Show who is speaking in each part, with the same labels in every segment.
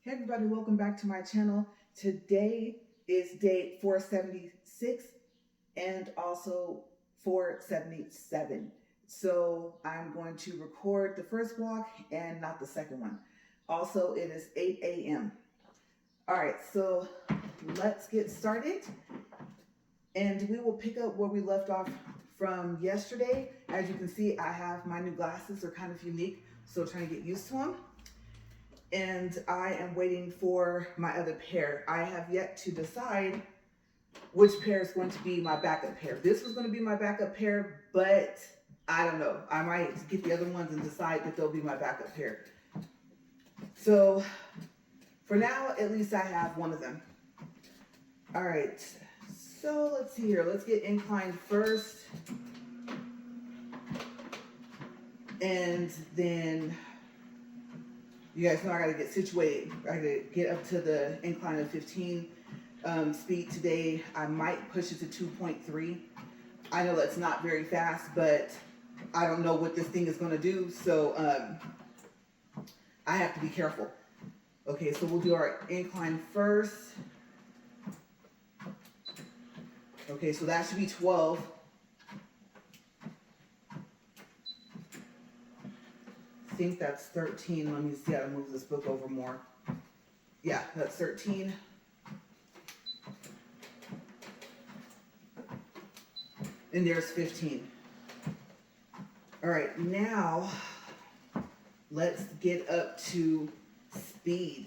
Speaker 1: Hey everybody, welcome back to my channel. Today is day 476 and also 477. So I'm going to record the first vlog and not the second one. Also, it is 8 a.m. All right, so let's get started and we will pick up where we left off from yesterday. As you can see, I have my new glasses. They're kind of unique, so trying to get used to them. And I am waiting for my other pair. I have yet to decide which pair is going to be my backup pair. This was going to be my backup pair, but I don't know. I might get the other ones and decide that they'll be my backup pair. So for now, at least I have one of them. All right, so let's see here. Let's get inclined first. And then you guys know I gotta get situated. I gotta get up to the incline of 15 speed today. I might push it to 2.3. I know that's not very fast, but I don't know what this thing is gonna do, so I have to be careful. Okay, so we'll do our incline first. Okay, so that should be 12. I think that's 13. Let me see how to move this book over more. Yeah, that's 13. And there's 15. All right, now let's get up to speed.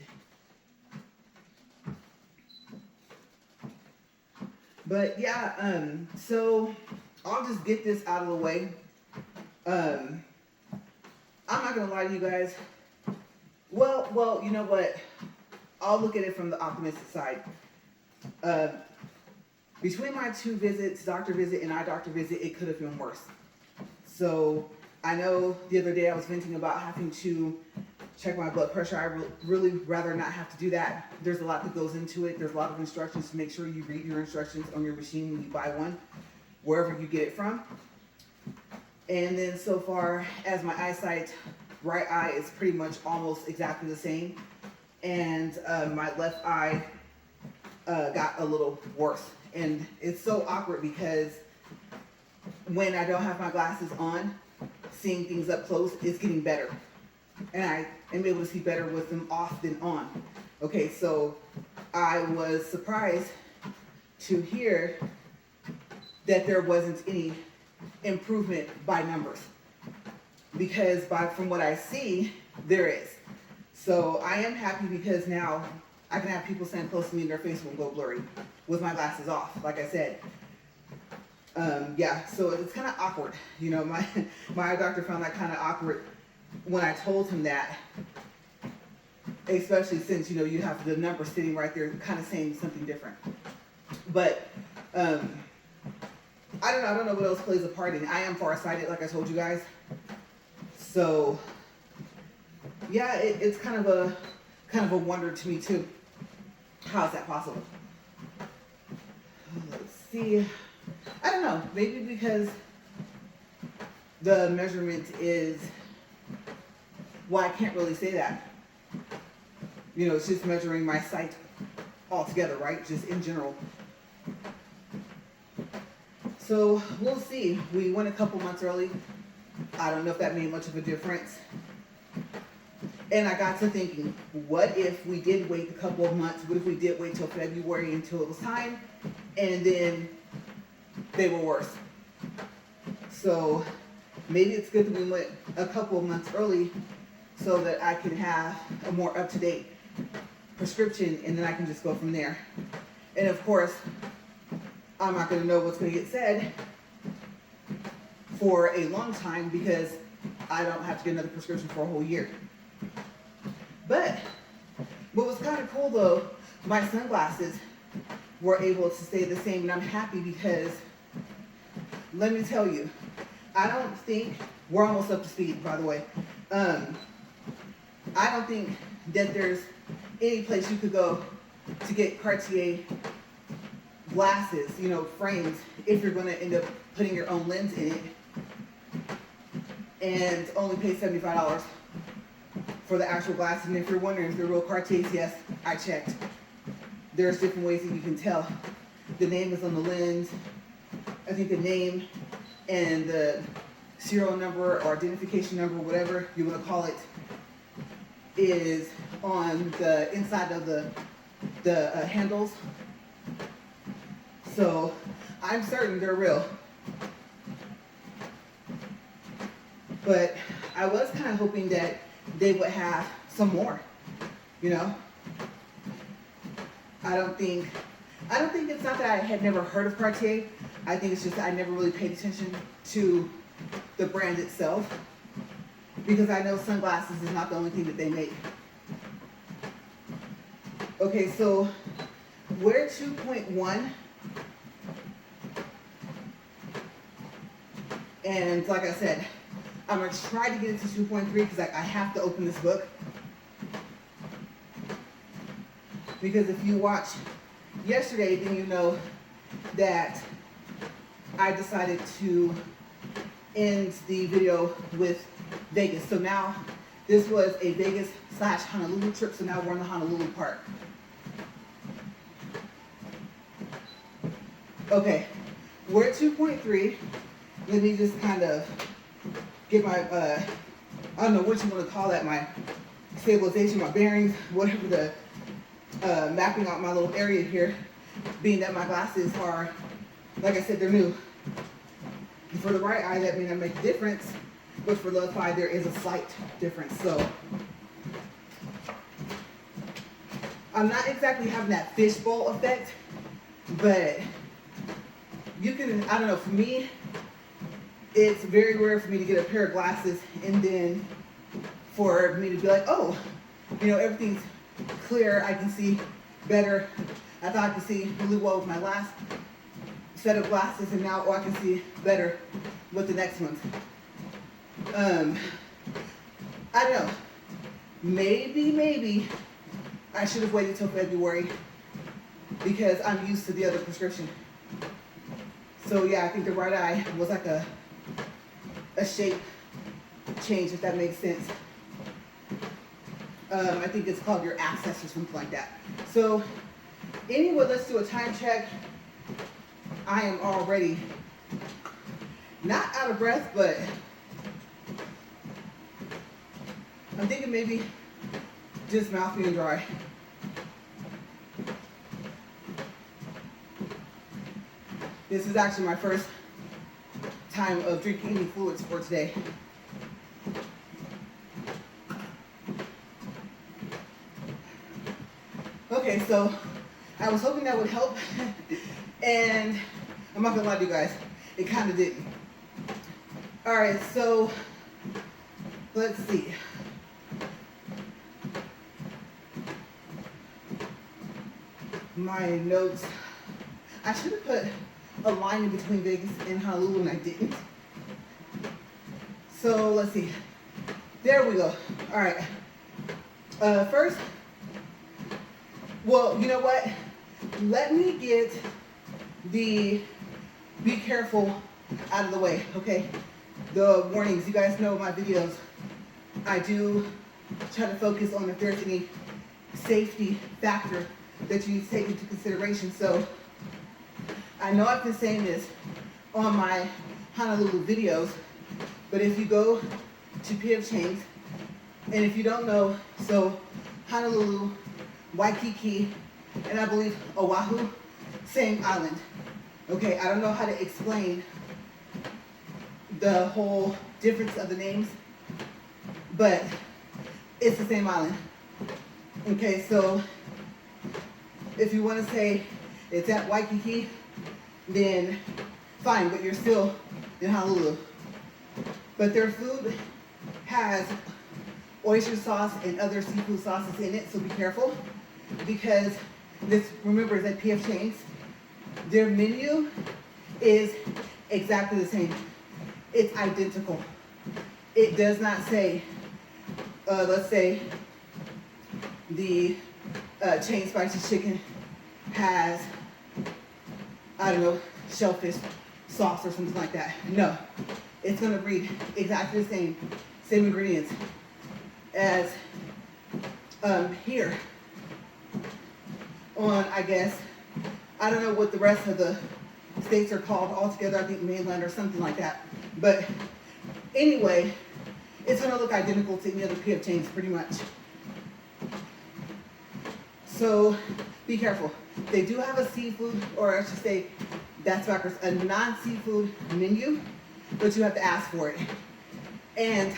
Speaker 1: But yeah, so I'll just get this out of the way. I'm not gonna lie to you guys. Well, you know what? I'll look at it from the optimistic side. Between my two visits, doctor visit and eye doctor visit, it could have been worse. So I know the other day I was venting about having to check my blood pressure. I really rather not have to do that. There's a lot that goes into it. There's a lot of instructions to make sure you read your instructions on your machine when you buy one, wherever you get it from. And then so far as my eyesight, right eye is pretty much almost exactly the same. And my left eye got a little worse. And it's so awkward because when I don't have my glasses on, seeing things up close is getting better. And I am able to see better with them off than on. Okay, so I was surprised to hear that there wasn't any improvement by numbers, because from what I see, there is. So I am happy because now I can have people stand close to me and their face won't go blurry with my glasses off, like I said. Yeah, so it's kind of awkward. You know, my eye doctor found that kind of awkward when I told him that, especially since, you know, you have the number sitting right there kind of saying something different. But I don't know what else plays a part in it. I am farsighted, like I told you guys. So yeah, it's kind of a wonder to me too. How is that possible? Let's see. I don't know. Maybe because the measurement is, well, I can't really say that. You know, it's just measuring my sight altogether, right? Just in general. So we'll see. We went a couple months early. I don't know if that made much of a difference. And I got to thinking, what if we did wait a couple of months? What if we did wait till February until it was time? And then they were worse. So maybe it's good that we went a couple of months early so that I can have a more up-to-date prescription, and then I can just go from there. And of course, I'm not going to know what's going to get said for a long time because I don't have to get another prescription for a whole year. But what was kind of cool though, my sunglasses were able to stay the same, and I'm happy because let me tell you, I don't think, we're almost up to speed, by the way. I don't think that there's any place you could go to get Cartier glasses, you know, frames, if you're going to end up putting your own lens in it and only pay $75. for the actual glasses. And if you're wondering if they're real Cartiers, yes, I checked. There's different ways that you can tell. The name is on the lens. I think the name and the serial number or identification number, whatever you want to call it, is on the inside of the handles. So I'm certain they're real. But I was kind of hoping that they would have some more, you know? I don't think it's not that I had never heard of Cartier. I think it's just that I never really paid attention to the brand itself, because I know sunglasses is not the only thing that they make. Okay, so we're 2.1. And like I said, I'm going to try to get into 2.3 because I have to open this book. Because if you watched yesterday, then you know that I decided to end the video with Vegas. So now this was a Vegas / Honolulu trip. So now we're in the Honolulu part. Okay, we're at 2.3. Let me just kind of get my, I don't know what you want to call that, my stabilization, my bearings, whatever the, mapping out my little area here, being that my glasses are, like I said, they're new. For the right eye, that may not make a difference, but for the left eye, there is a slight difference. So I'm not exactly having that fishbowl effect, but you can, I don't know, for me, it's very rare for me to get a pair of glasses and then for me to be like, oh, you know, everything's clear, I can see better. I thought I could see really well with my last set of glasses, and now I can see better with the next ones. I don't know. Maybe I should have waited till February because I'm used to the other prescription. So yeah, I think the right eye was like a shape change, if that makes sense. I think it's called your access or something like that. So anyway, let's do a time check. I am already not out of breath, but I'm thinking maybe just mouthy and dry. This is actually my first time of drinking any fluids for today. Okay, so I was hoping that would help, and I'm not gonna lie to you guys, it kind of didn't. All right, so let's see. My notes, I should have put a line in between Vegas and Honolulu, and I didn't. So let's see. There we go. All right. First, well, you know what? Let me get the be careful out of the way, okay? The warnings. You guys know my videos. I do try to focus on if there's any safety factor that you need to take into consideration. So I know I've been saying this on my Honolulu videos, but if you go to P.F. Chang's, and if you don't know, so Honolulu, Waikiki, and I believe Oahu, same island. Okay, I don't know how to explain the whole difference of the names, but it's the same island. Okay, so if you want to say it's at Waikiki, then fine, but you're still in Honolulu. But their food has oyster sauce and other seafood sauces in it, so be careful, because this, remember, is at P.F. Chang's. Their menu is exactly the same. It's identical. It does not say, let's say the chain spicy chicken has, I don't know, shellfish sauce or something like that. No, it's gonna read exactly the same ingredients. as here on, I guess, I don't know what the rest of the states are called altogether, I think mainland or something like that. But anyway, it's gonna look identical to any other pair of chains pretty much. So be careful. They do have a seafood, or I should say, that's backwards, a non-seafood menu, but you have to ask for it. And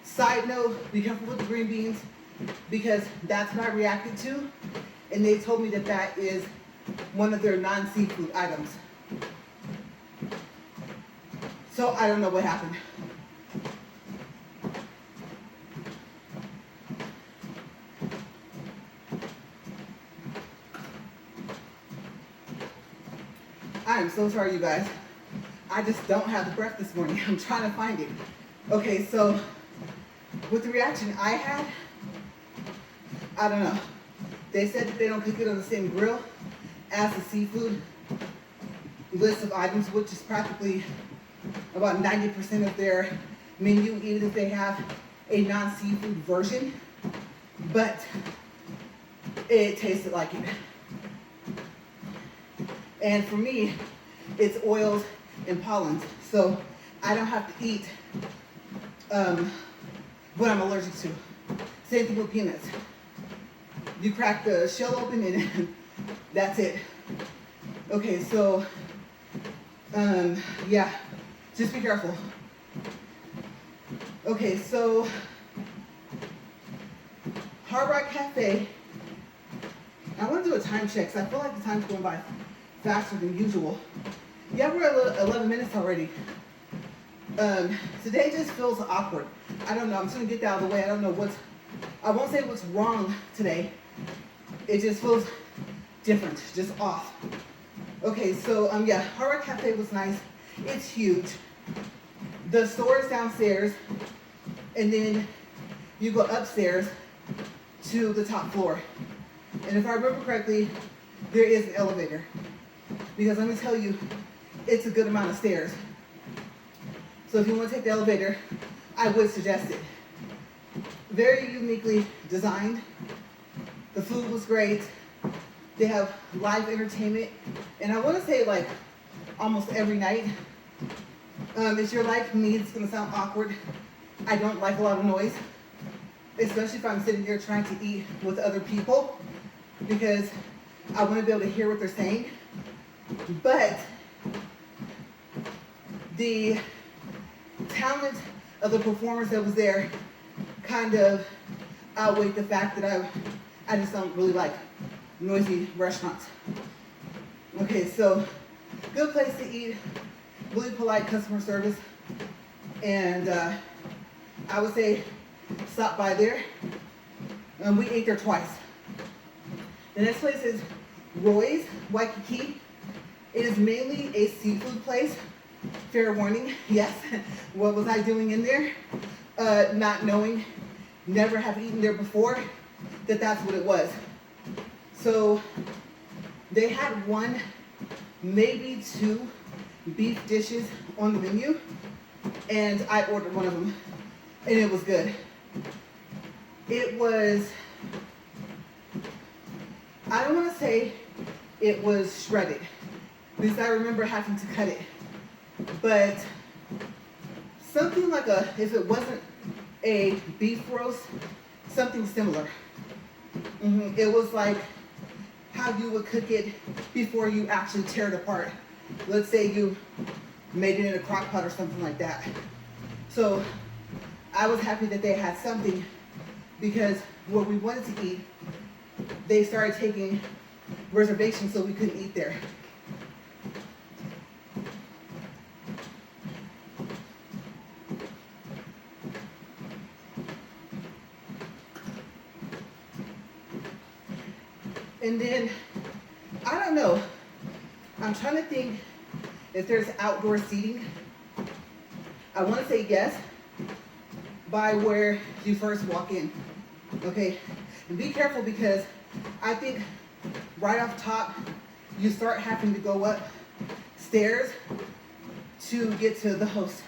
Speaker 1: side note, be careful with the green beans, because that's what I reacted to, and they told me that that is one of their non-seafood items. So I don't know what happened. I am so sorry, you guys. I just don't have the breath this morning. I'm trying to find it. Okay, so with the reaction I had, I don't know. They said that they don't cook it on the same grill as the seafood list of items, which is practically about 90% of their menu, even if they have a non-seafood version. But it tasted like it. And for me, it's oils and pollens. So I don't have to eat what I'm allergic to. Same thing with peanuts. You crack the shell open and that's it. Okay, so yeah, just be careful. Okay, so Hard Rock Cafe, I want to do a time check, so I feel like the time's going by faster than usual. Yeah, we're at 11 minutes already. Today just feels awkward. I don't know, I'm just gonna get that out of the way. I won't say what's wrong today. It just feels different, just off. Okay, so yeah, Hard Rock Cafe was nice. It's huge. The store is downstairs, and then you go upstairs to the top floor. And if I remember correctly, there is an elevator. Because let me tell you, it's a good amount of stairs. So if you want to take the elevator, I would suggest it. Very uniquely designed. The food was great. They have live entertainment. And I want to say like almost every night. If you're like me, it's going to sound awkward. I don't like a lot of noise. Especially if I'm sitting there trying to eat with other people. Because I want to be able to hear what they're saying. But the talent of the performers that was there kind of outweighed the fact that I just don't really like noisy restaurants. Okay, so good place to eat, really polite customer service, and I would say stop by there. We ate there twice. The next place is Roy's, Waikiki. It is mainly a seafood place. Fair warning, yes. What was I doing in there? Not knowing, never have eaten there before, that's what it was. So they had one, maybe two beef dishes on the menu, and I ordered one of them, and it was good. It was, I don't want to say it was shredded, because I remember having to cut it. But something like if it wasn't a beef roast, something similar. It was like how you would cook it before you actually tear it apart. Let's say you made it in a crock pot or something like that. So I was happy that they had something, because what we wanted to eat, they started taking reservations so we couldn't eat there. And then, I don't know, I'm trying to think if there's outdoor seating. I want to say yes, by where you first walk in, okay? And be careful, because I think right off top, you start having to go up stairs to get to the host.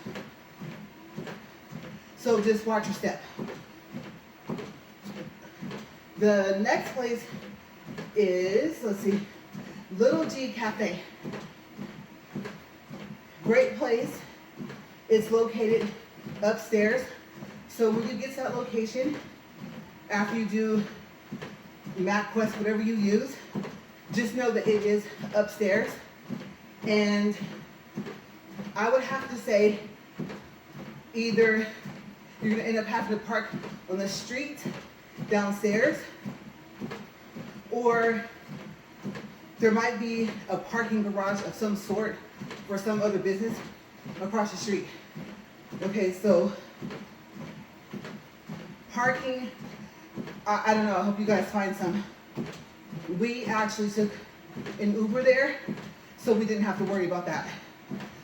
Speaker 1: So just watch your step. The next place is, let's see, Little G Cafe. Great place. It's located upstairs. So when you get to that location, after you do MapQuest, whatever you use, just know that it is upstairs. And I would have to say either you're gonna end up having to park on the street downstairs, or there might be a parking garage of some sort for some other business across the street. Okay, so parking, I don't know, I hope you guys find some. We actually took an Uber there, so we didn't have to worry about that.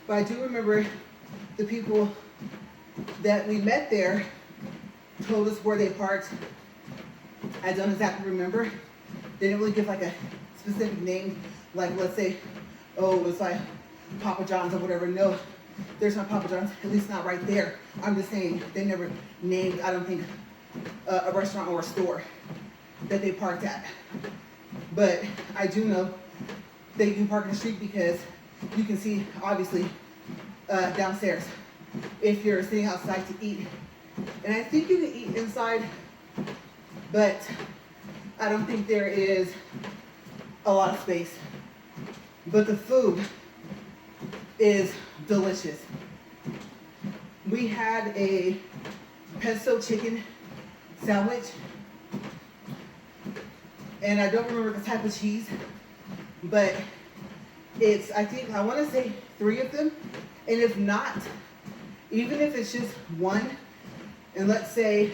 Speaker 1: But I do remember the people that we met there told us where they parked. I don't exactly remember. They didn't really give like a specific name, like let's say, oh, it's like Papa John's or whatever. No, there's not Papa John's, at least not right there. I'm just saying, they never named, I don't think, a restaurant or a store that they parked at. But I do know that you can park in the street because you can see, obviously, downstairs if you're sitting outside to eat. And I think you can eat inside, but I don't think there is a lot of space. But the food is delicious. We had a pesto chicken sandwich, and I don't remember the type of cheese, but it's, I want to say 3 of them, and if not, even if it's just one, and let's say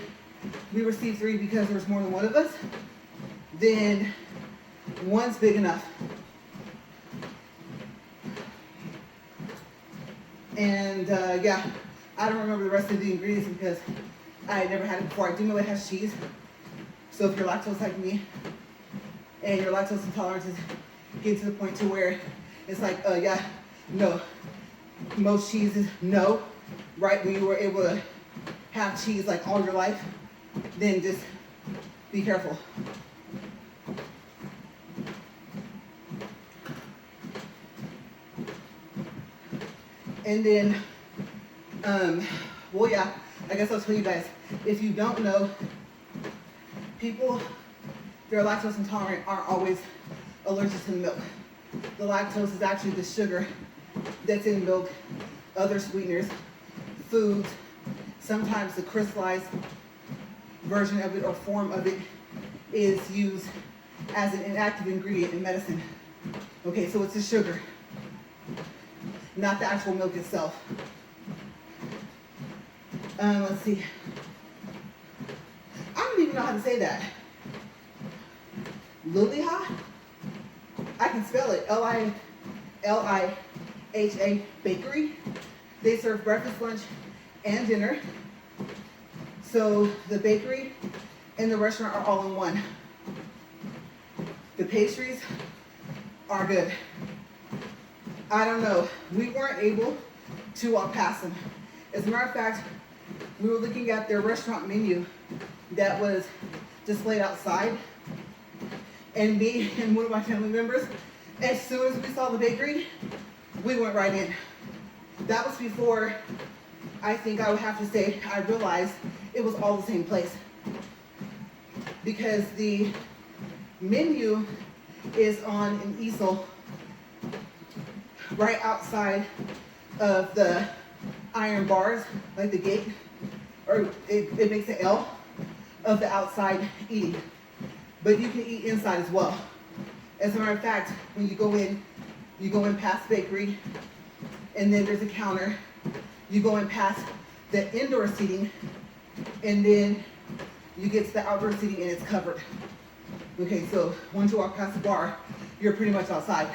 Speaker 1: we received 3 because there's more than one of us, then one's big enough. And yeah, I don't remember the rest of the ingredients because I had never had it before. I do know it has cheese, so if you're lactose like me, and your lactose intolerance is getting to the point to where it's like, yeah, no, most cheeses, no, right? When you were able to have cheese like all your life, then just be careful. And then, well, yeah, I guess I'll tell you guys, if you don't know, people that are lactose intolerant aren't always allergic to milk. The lactose is actually the sugar that's in milk, other sweeteners, foods, sometimes the crystallized version of it or form of it is used as an inactive ingredient in medicine. Okay, so it's the sugar, not the actual milk itself. Let's see. I don't even know how to say that. Luliha? I can spell it. L-I-L-I-H-A Bakery. They serve breakfast, lunch, and dinner. So the bakery and the restaurant are all in one. The pastries are good. I don't know. We weren't able to walk past them. As a matter of fact, we were looking at their restaurant menu that was displayed outside. And me and one of my family members, as soon as we saw the bakery, we went right in. That was before, I think I would have to say, I realized it was all the same place. Because the menu is on an easel right outside of the iron bars, like the gate, or it makes an L of the outside eating. But you can eat inside as well. As a matter of fact, when you go in past the bakery, and then there's a counter. You go in past the indoor seating, and then you get to the outdoor seating and it's covered. Okay, so once you walk past the bar, you're pretty much outside.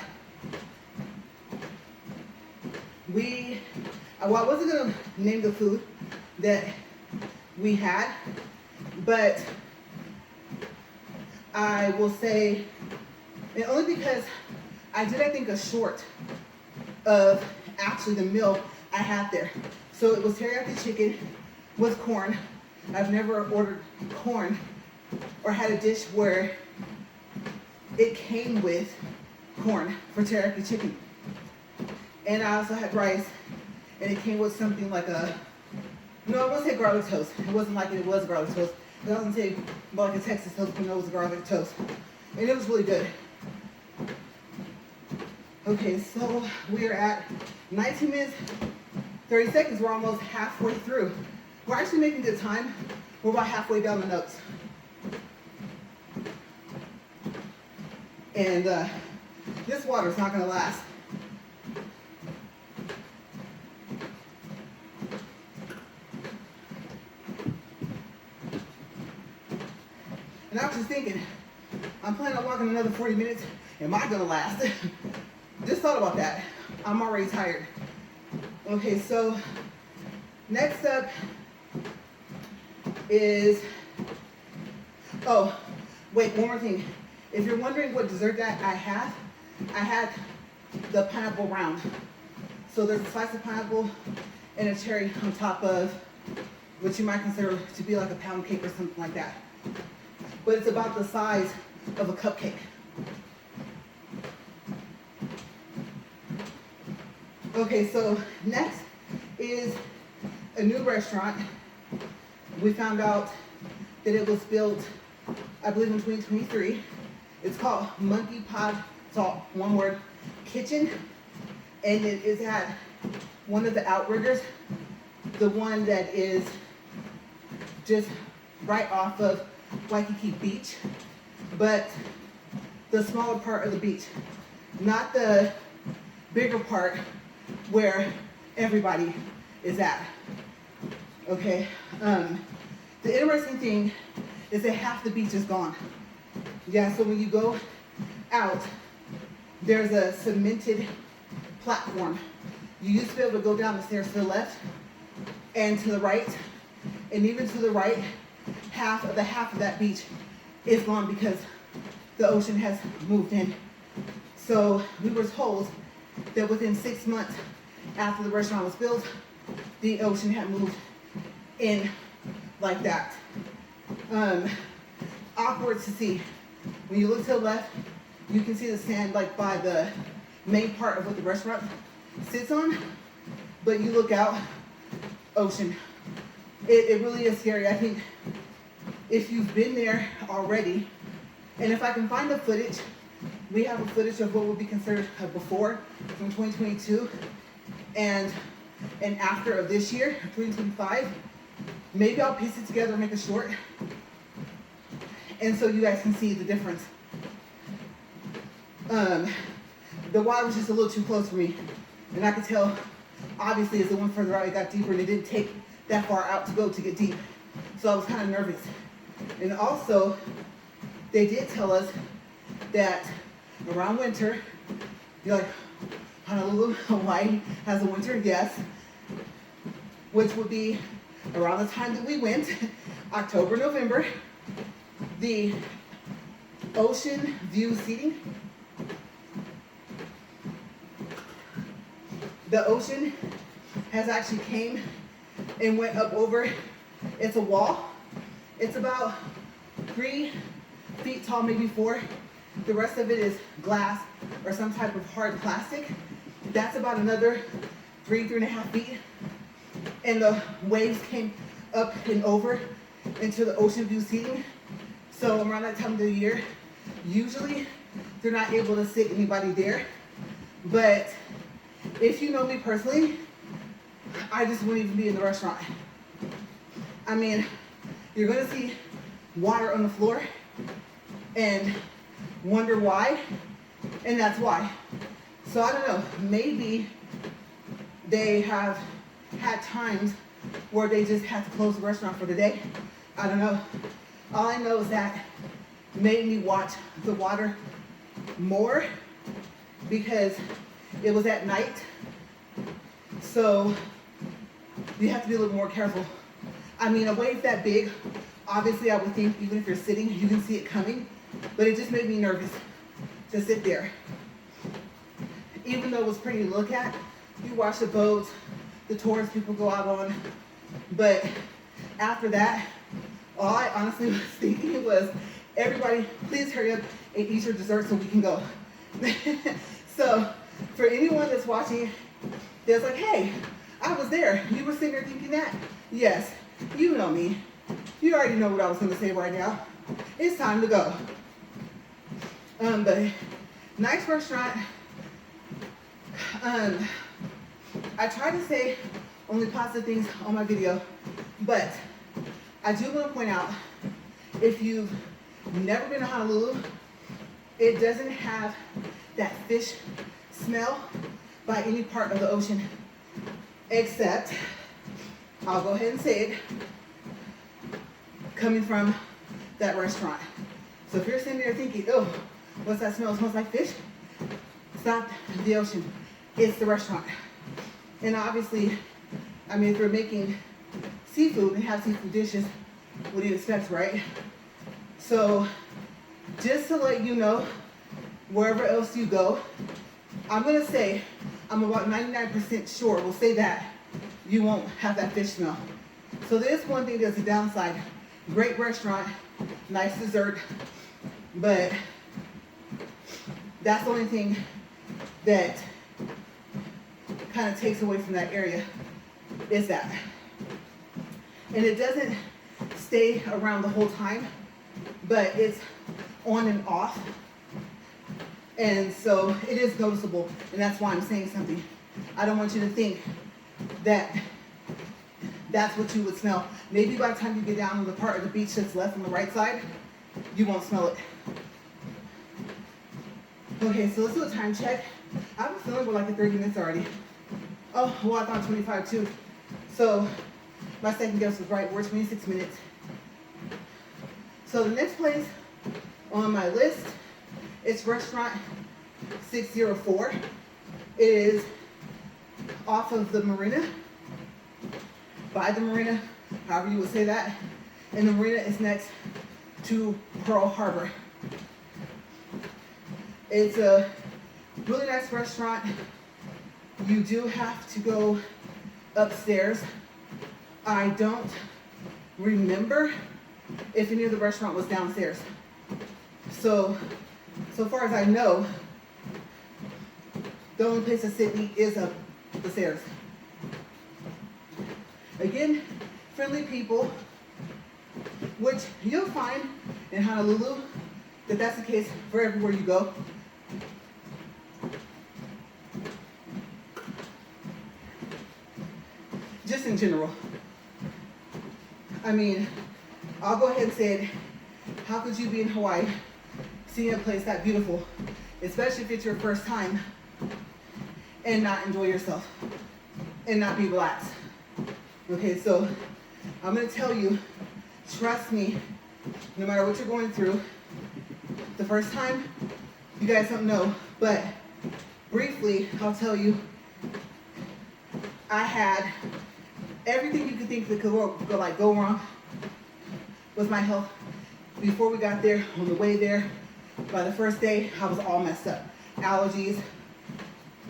Speaker 1: I wasn't gonna name the food that we had, but I will say, and only because I think a short of actually the meal I had there. So it was teriyaki chicken with corn. I've never ordered corn or had a dish where it came with corn for teriyaki chicken. And I also had rice, and it came with something like no, I wouldn't say garlic toast. It wasn't like it was garlic toast. I wasn't say like a Texas toast, but no, it was a garlic toast. And it was really good. Okay, so we are at 19 minutes, 30 seconds. We're almost halfway through. We're actually making good time. We're about halfway down the notes. And this water is not going to last. And I was just thinking, I'm planning on walking another 40 minutes. Am I going to last? Just thought about that. I'm already tired. Okay, so next up is, oh, wait, one more thing. If you're wondering what dessert that I had the pineapple round. So there's a slice of pineapple and a cherry on top of what you might consider to be like a pound cake or something like that. But it's about the size of a cupcake. Okay, so next is a new restaurant. We found out that it was built, I believe, in 2023. It's called Monkey Pod, it's all one word, kitchen. And it is at one of the outriggers, the one that is just right off of Waikiki Beach, but the smaller part of the beach, not the bigger part where everybody is at. Okay, the interesting thing is that half the beach is gone. Yeah, so when you go out, there's a cemented platform. You used to be able to go down the stairs to the left and to the right, and even to the right, half of that beach is gone because the ocean has moved in. So we were told that within 6 months after the restaurant was built, the ocean had moved in like that. Awkward to see. When you look to the left, you can see the sand like by the main part of what the restaurant sits on, but you look out, ocean. It really is scary. I think if you've been there already, and if I can find the footage, we have a footage of what would be considered a before from 2022 and after of this year, 2025. Maybe I'll piece it together and make a short, and so you guys can see the difference. The water was just a little too close for me, and I could tell, obviously, as it went further out, it got deeper, and it didn't take that far out to go to get deep. So I was kind of nervous. And also, they did tell us that around winter, you're like, Honolulu, Hawaii has a winter, yes, which would be around the time that we went, October, November, the ocean view seating. The ocean has actually came and went up over. It's a wall. It's about 3 feet tall, maybe 4. The rest of it is glass or some type of hard plastic. That's about another 3.5 feet. And the waves came up and over into the ocean view seating. So around that time of the year, usually they're not able to sit anybody there. But if you know me personally, I just wouldn't even be in the restaurant. I mean, you're gonna see water on the floor and wonder why, and that's why. So I don't know, maybe they have had times where they just had to close the restaurant for the day. I don't know. All I know is that made me watch the water more because it was at night. So you have to be a little more careful. I mean, a wave that big, obviously I would think even if you're sitting, you can see it coming, but it just made me nervous to sit there. Even though it was pretty to look at, you watch the boats, the tours people go out on, but after that, All I honestly was thinking was, everybody, please hurry up and eat your dessert so we can go. So for anyone that's watching, that's like, hey, I was there. You were sitting there thinking that? Yes, you know me. You already know what I was going to say right now. It's time to go. But nice restaurant. I try to say only positive things on my video, but I do want to point out, if you've never been to Honolulu, it doesn't have that fish smell by any part of the ocean, except, I'll go ahead and say it, coming from that restaurant. So if you're sitting there thinking, oh, what's that smell? It smells like fish. It's not the ocean, it's the restaurant. And obviously, I mean, if you're making seafood and have seafood dishes, what do you expect, right? So just to let you know, wherever else you go, I'm gonna say, I'm about 99% sure, we'll say that, you won't have that fish smell. So there's one thing that's a downside. Great restaurant, nice dessert, but that's the only thing that kind of takes away from that area, is that. And it doesn't stay around the whole time, but it's on and off. And so it is noticeable, and that's why I'm saying something. I don't want you to think that that's what you would smell. Maybe by the time you get down to the part of the beach that's left on the right side, you won't smell it. Okay, so let's do a time check. I have a feeling we're like at 30 minutes already. Oh, well, I thought 25 too. So my second guess was right, we're 26 minutes. So the next place on my list, it's restaurant 604. It is off of the marina, by the marina, however you would say that. And the marina is next to Pearl Harbor. It's a really nice restaurant. You do have to go upstairs. I don't remember if any of the restaurant was downstairs. So far as I know, the only place to sit and eat is up the stairs. Again, friendly people, which you'll find in Honolulu, that's the case for everywhere you go. Just in general. I mean, I'll go ahead and say it. How could you be in Hawaii, seeing a place that beautiful, especially if it's your first time, and not enjoy yourself, and not be relaxed? Okay, so I'm gonna tell you, trust me, no matter what you're going through, the first time, you guys don't know, but briefly, I'll tell you, I had everything you could think that could go wrong with my health. Before we got there, on the way there, by the first day, I was all messed up. Allergies,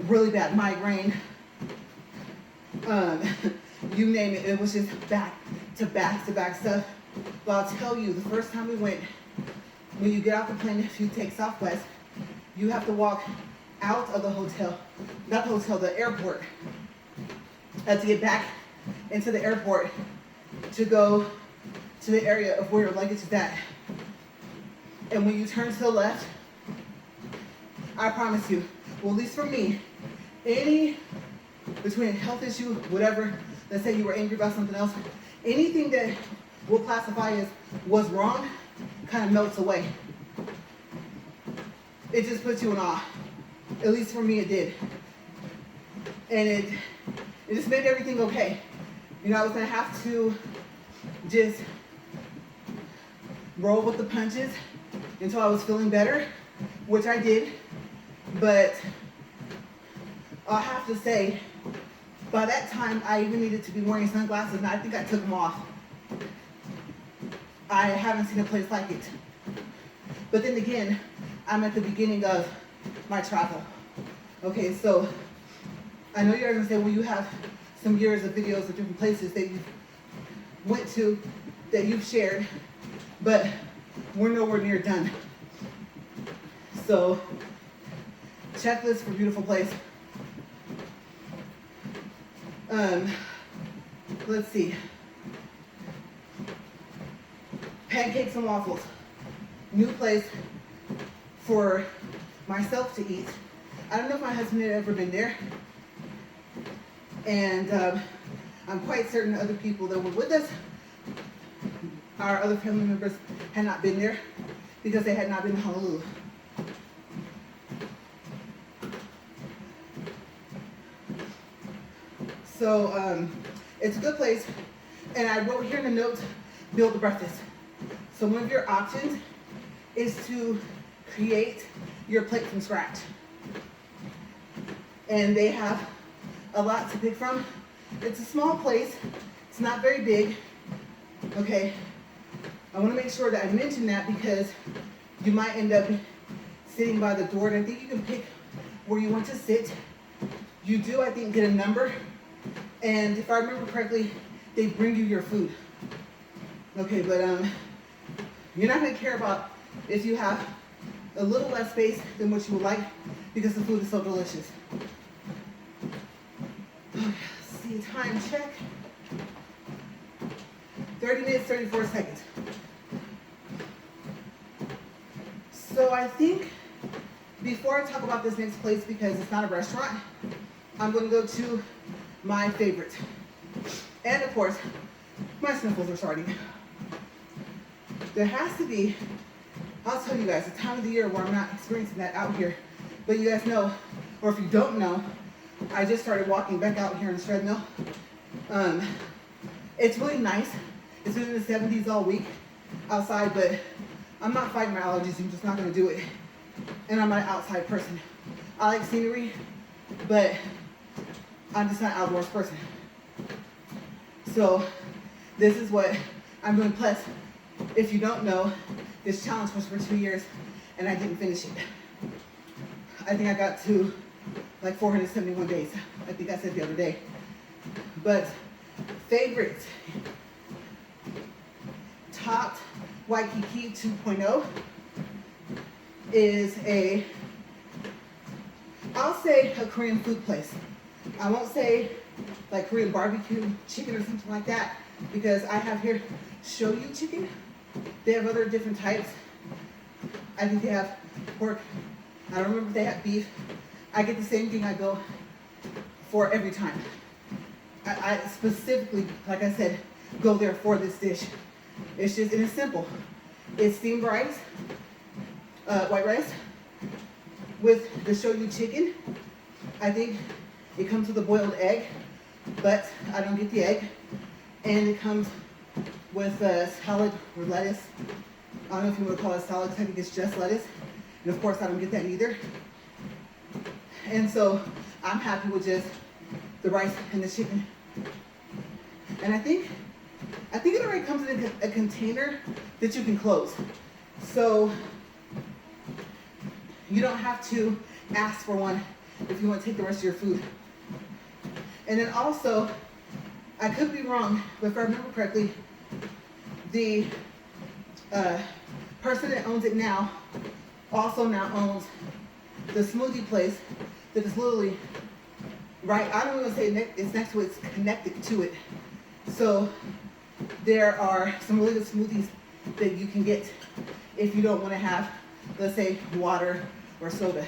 Speaker 1: really bad migraine, you name it. It was just back to back to back stuff. But I'll tell you, the first time we went, when you get off the plane, if you take Southwest, you have to walk out of the hotel, not the hotel, the airport, to get back into the airport to go to the area of where your luggage is at. And when you turn to the left, I promise you, well, at least for me, any, between health issue, whatever, let's say you were angry about something else, anything that we'll classify as was wrong kind of melts away. It just puts you in awe. At least for me, it did. And it just made everything okay. You know, I was gonna have to just roll with the punches until I was feeling better, which I did. But I'll have to say, by that time, I even needed to be wearing sunglasses, and I think I took them off. I haven't seen a place like it. But then again, I'm at the beginning of my travel. Okay, so I know you're gonna say, well, you have some years of videos of different places that you went to. that you've shared, but we're nowhere near done. So, checklist for beautiful place. Let's see. Pancakes and waffles. New place for myself to eat. I don't know if my husband had ever been there. And I'm quite certain other people that were with us, our other family members, had not been there because they had not been to Honolulu. So it's a good place. And I wrote here in the notes, build the breakfast. So one of your options is to create your plate from scratch. And they have a lot to pick from. It's a small place. It's not very big. Okay. I want to make sure that I mention that because you might end up sitting by the door, and I think you can pick where you want to sit. You do, I think, get a number. And if I remember correctly, they bring you your food. Okay, but you're not going to care about if you have a little less space than what you would like because the food is so delicious. See, time check. 30 minutes, 34 seconds. So I think before I talk about this next place, because it's not a restaurant, I'm going to go to my favorite. And of course, my sniffles are starting. There has to be, I'll tell you guys, a time of the year where I'm not experiencing that out here. But you guys know, or if you don't know, I just started walking back out here on the treadmill. It's really nice. It's been in the 70s all week outside, but I'm not fighting my allergies. I'm just not going to do it. And I'm not an outside person. I like scenery, but I'm just not an outdoors person. So this is what I'm doing. Plus, if you don't know, this challenge was for 2 years, and I didn't finish it. I think I got to like 471 days. I think I said the other day. But favorite, Topped Waikiki 2.0 is I'll say a Korean food place. I won't say like Korean barbecue chicken or something like that, because I have here shoyu chicken. They have other different types. I think they have pork. I don't remember if they have beef. I get the same thing I go for every time. I specifically, like I said, go there for this dish. It's just, and it's simple. It's steamed rice, white rice, with the shoyu chicken. I think it comes with a boiled egg, but I don't get the egg. And it comes with salad or lettuce. I don't know if you want to call it salad, I think it's just lettuce. And of course, I don't get that either. And so I'm happy with just the rice and the chicken. And I think it already comes in a container that you can close. So you don't have to ask for one if you want to take the rest of your food. And then also, I could be wrong, but if I remember correctly, the person that owns it now also now owns the smoothie place that is literally right, I don't even say it's next to it, it's connected to it. So there are some really good smoothies that you can get if you don't want to have, let's say, water or soda.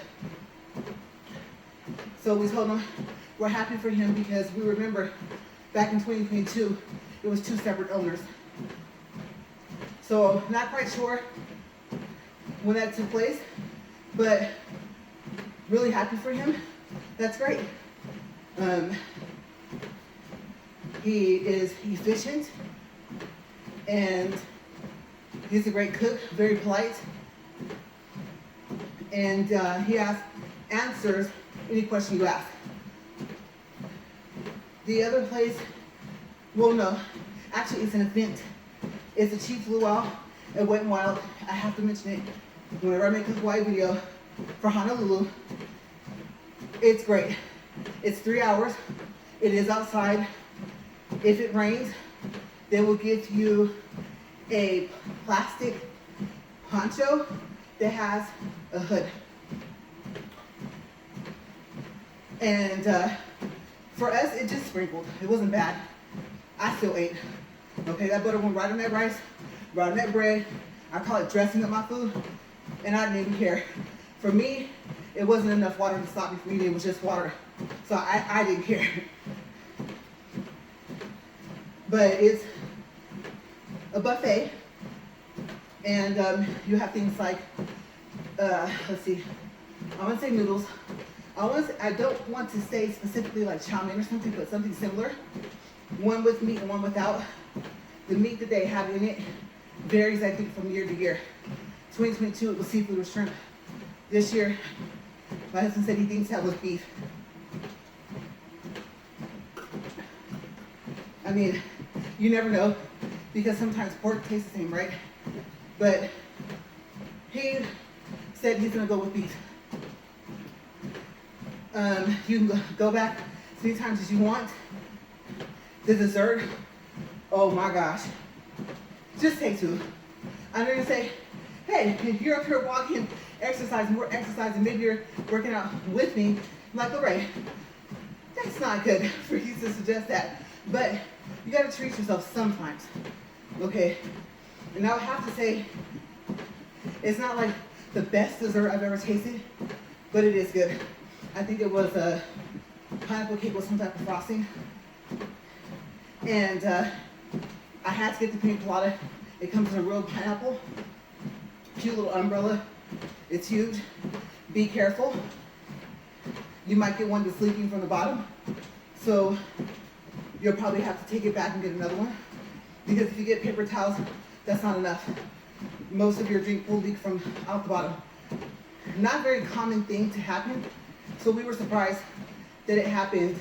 Speaker 1: So we told him we're happy for him because we remember back in 2022, it was 2 separate owners. So not quite sure when that took place, but really happy for him. That's great. He is efficient and he's a great cook, very polite, and he answers any question you ask. The other place, well, no, actually it's an event. It's a Chief Luau at Wet n Wild. I have to mention it whenever I make a Hawaii video for Honolulu. It's great. It's 3 hours. It is outside. If it rains, they will give you a plastic poncho that has a hood. And for us, it just sprinkled. It wasn't bad. I still ate. Okay, that butter went right on that rice, right on that bread. I call it dressing up my food, and I didn't even care. For me, it wasn't enough water to stop me from eating. It was just water. So I didn't care. But it's a buffet, and you have things like, let's see, I want to say noodles. I don't want to say specifically like chow mein or something, but something similar. One with meat and one without. The meat that they have in it varies, I think, from year to year. 2022, it was seafood or shrimp. This year, my husband said he thinks that was beef. I mean, you never know, because sometimes pork tastes the same, right? But he said he's gonna go with beef. You can go back as many times as you want. The dessert, oh my gosh, just take two. I'm gonna say, hey, if you're up here walking, exercising, we're exercising, maybe you're working out with me, I'm like, LaRae, that's not good for you to suggest that, but you gotta treat yourself sometimes, okay? And I would have to say, it's not like the best dessert I've ever tasted, but it is good. I think it was a pineapple cake with some type of frosting. And I had to get the pina colada. It comes in a real pineapple. Cute little umbrella. It's huge. Be careful. You might get one that's leaking from the bottom. So you'll probably have to take it back and get another one. Because if you get paper towels, that's not enough. Most of your drink will leak from out the bottom. Not a very common thing to happen. So we were surprised that it happened.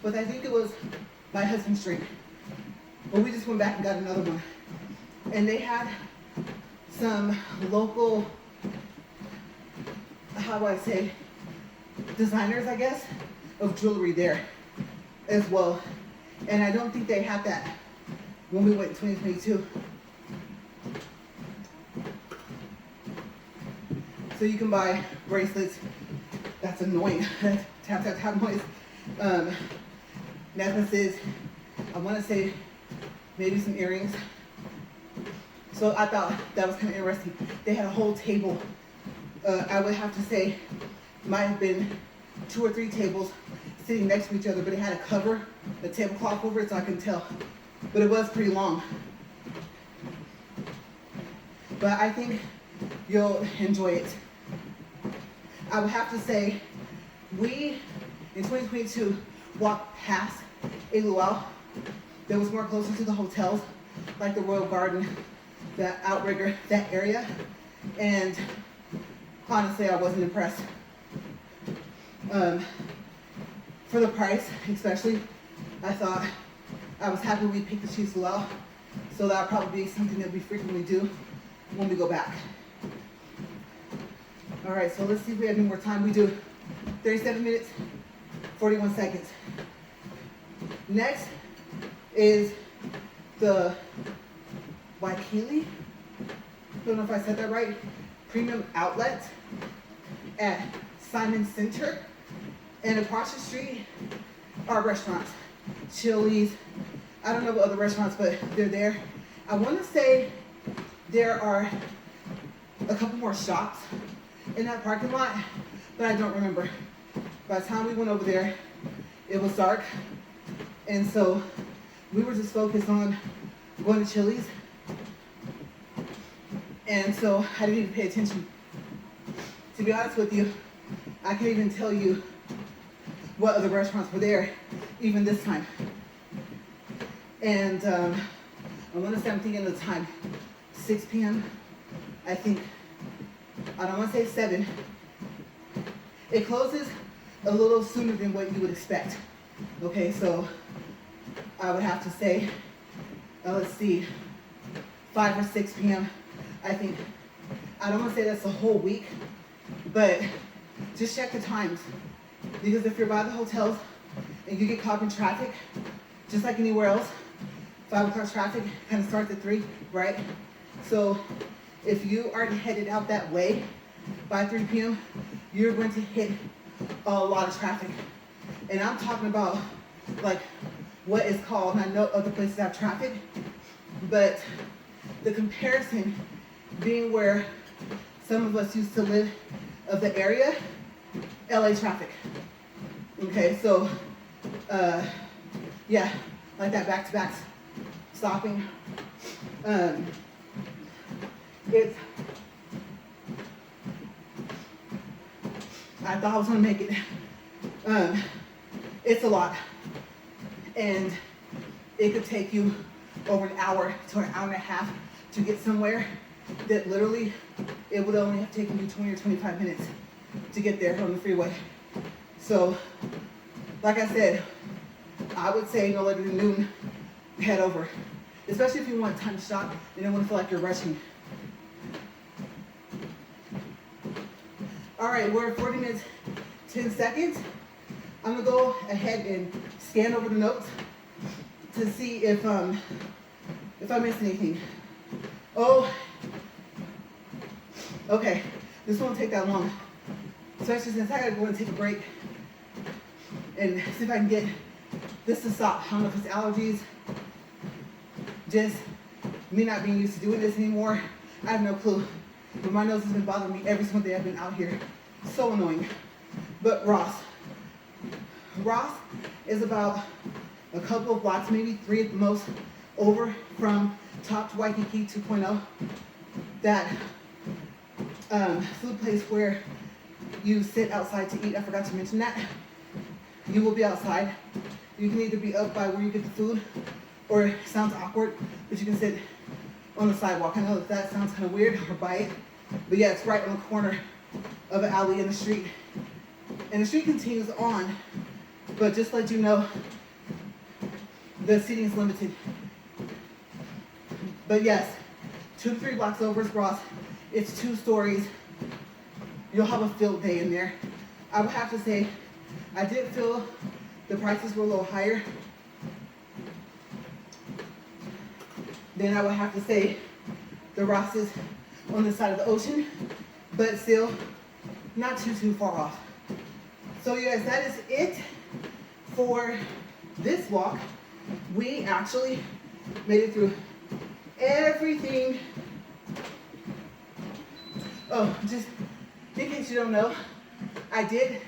Speaker 1: But I think it was my husband's drink. But we just went back and got another one. And they had some local, how do I say, designers, I guess, of jewelry there as well. And I don't think they had that when we went in 2022. So you can buy bracelets. That's annoying. Tap, tap, tap noise. Necklaces. I want to say maybe some earrings. So I thought that was kind of interesting. They had a whole table. I would have to say might have been 2 or 3 tables sitting next to each other, but it had a cover, a tablecloth over it, so I couldn't tell. But it was pretty long. But I think you'll enjoy it. I would have to say, we, in 2022, walked past a luau that was more closer to the hotels, like the Royal Garden, the Outrigger, that area. And honestly, I wasn't impressed. For the price, especially, I thought I was happy we picked the Chiefs luau, so that'll probably be something that we frequently do when we go back. All right, so let's see if we have any more time. We do 37 minutes, 41 seconds. Next is the Waikili, don't know if I said that right, premium outlet at Simon Center. And across the street are restaurants, Chili's, I don't know what other restaurants, but they're there. I want to say there are a couple more shops in that parking lot, but I don't remember. By the time we went over there, it was dark, and so we were just focused on going to Chili's, and so I didn't even pay attention. To be honest with you, I can't even tell you what other restaurants were there, even this time. And I want to say, I'm thinking of the time, 6 p.m., I think. I don't want to say 7. It closes a little sooner than what you would expect. Okay, so I would have to say, let's see, 5 or 6 p.m., I think. I don't want to say that's the whole week, but just check the times. Because if you're by the hotels and you get caught in traffic, just like anywhere else, 5 o'clock traffic kind of starts at 3, right? So if you are headed out that way by 3 p.m., you're going to hit a lot of traffic. And I'm talking about like what is called, and I know other places have traffic, but the comparison being where some of us used to live of the area, LA traffic. Okay, so yeah, like that back-to-backs stopping. I thought I was gonna make it. It's a lot. And it could take you over an hour to an hour and a half to get somewhere that literally it would only have taken you 20 or 25 minutes to get there on the freeway. So, like I said, I would say no later than noon, head over. Especially if you want time to stop and don't want to feel like you're rushing. All right, we're at 40 minutes, 10 seconds. I'm gonna go ahead and scan over the notes to see if I missed anything. Oh, okay, this won't take that long. Especially since I gotta go and take a break and see if I can get this to stop. I don't know if it's allergies, just me not being used to doing this anymore. I have no clue. But my nose has been bothering me every single day I've been out here. So annoying. But Ross is about a couple of blocks, maybe 3 at the most, over from top to Waikiki 2.0. That food place where you sit outside to eat. I forgot to mention that. You will be outside. You can either be up by where you get the food, or it sounds awkward, but you can sit on the sidewalk. I know that sounds kind of weird, or by it, but yeah, it's right on the corner of an alley in the street. And the street continues on, but just to let you know, the seating is limited. But yes, 2 to 3 blocks over is Ross. It's 2 stories. You'll have a field day in there. I would have to say, I did feel the prices were a little higher. Then I would have to say the Ross's on the side of the ocean, but still not too far off. So you guys, that is it for this walk. We actually made it through everything. Oh, just in case you don't know, I did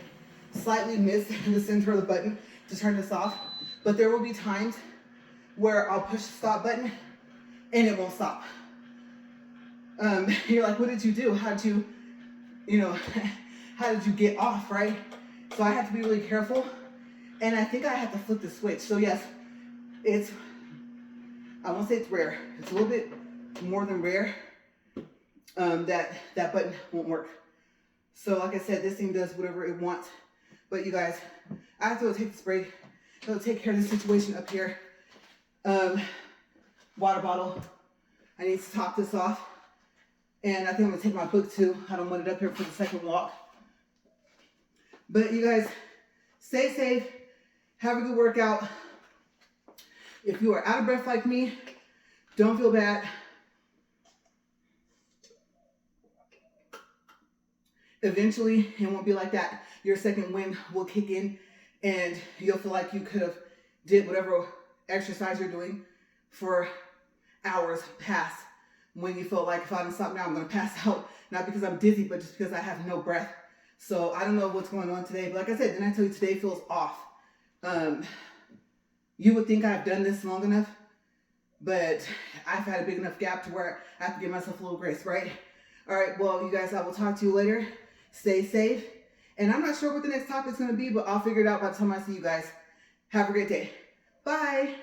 Speaker 1: slightly miss the center of the button to turn this off, but there will be times where I'll push the stop button and it won't stop. You're like, what did you do? How did you get off, right? So I have to be really careful, and I think I have to flip the switch. So yes, I won't say it's rare. It's a little bit more than rare that button won't work. So like I said, this thing does whatever it wants. But you guys, I have to go take this break. Go take care of the situation up here. Water bottle. I need to top this off. And I think I'm gonna take my book too. I don't want it up here for the second walk. But you guys, stay safe. Have a good workout. If you are out of breath like me, don't feel bad. Eventually, it won't be like that. Your second wind will kick in and you'll feel like you could have did whatever exercise you're doing for hours past, when you feel like if I don't stop now, I'm going to pass out. Not because I'm dizzy, but just because I have no breath. So I don't know what's going on today. But like I said, didn't I tell you today feels off? You would think I've done this long enough, but I've had a big enough gap to where I have to give myself a little grace, right? All right, well, you guys, I will talk to you later. Stay safe. And I'm not sure what the next topic is going to be, but I'll figure it out by the time I see you guys. Have a great day. Bye.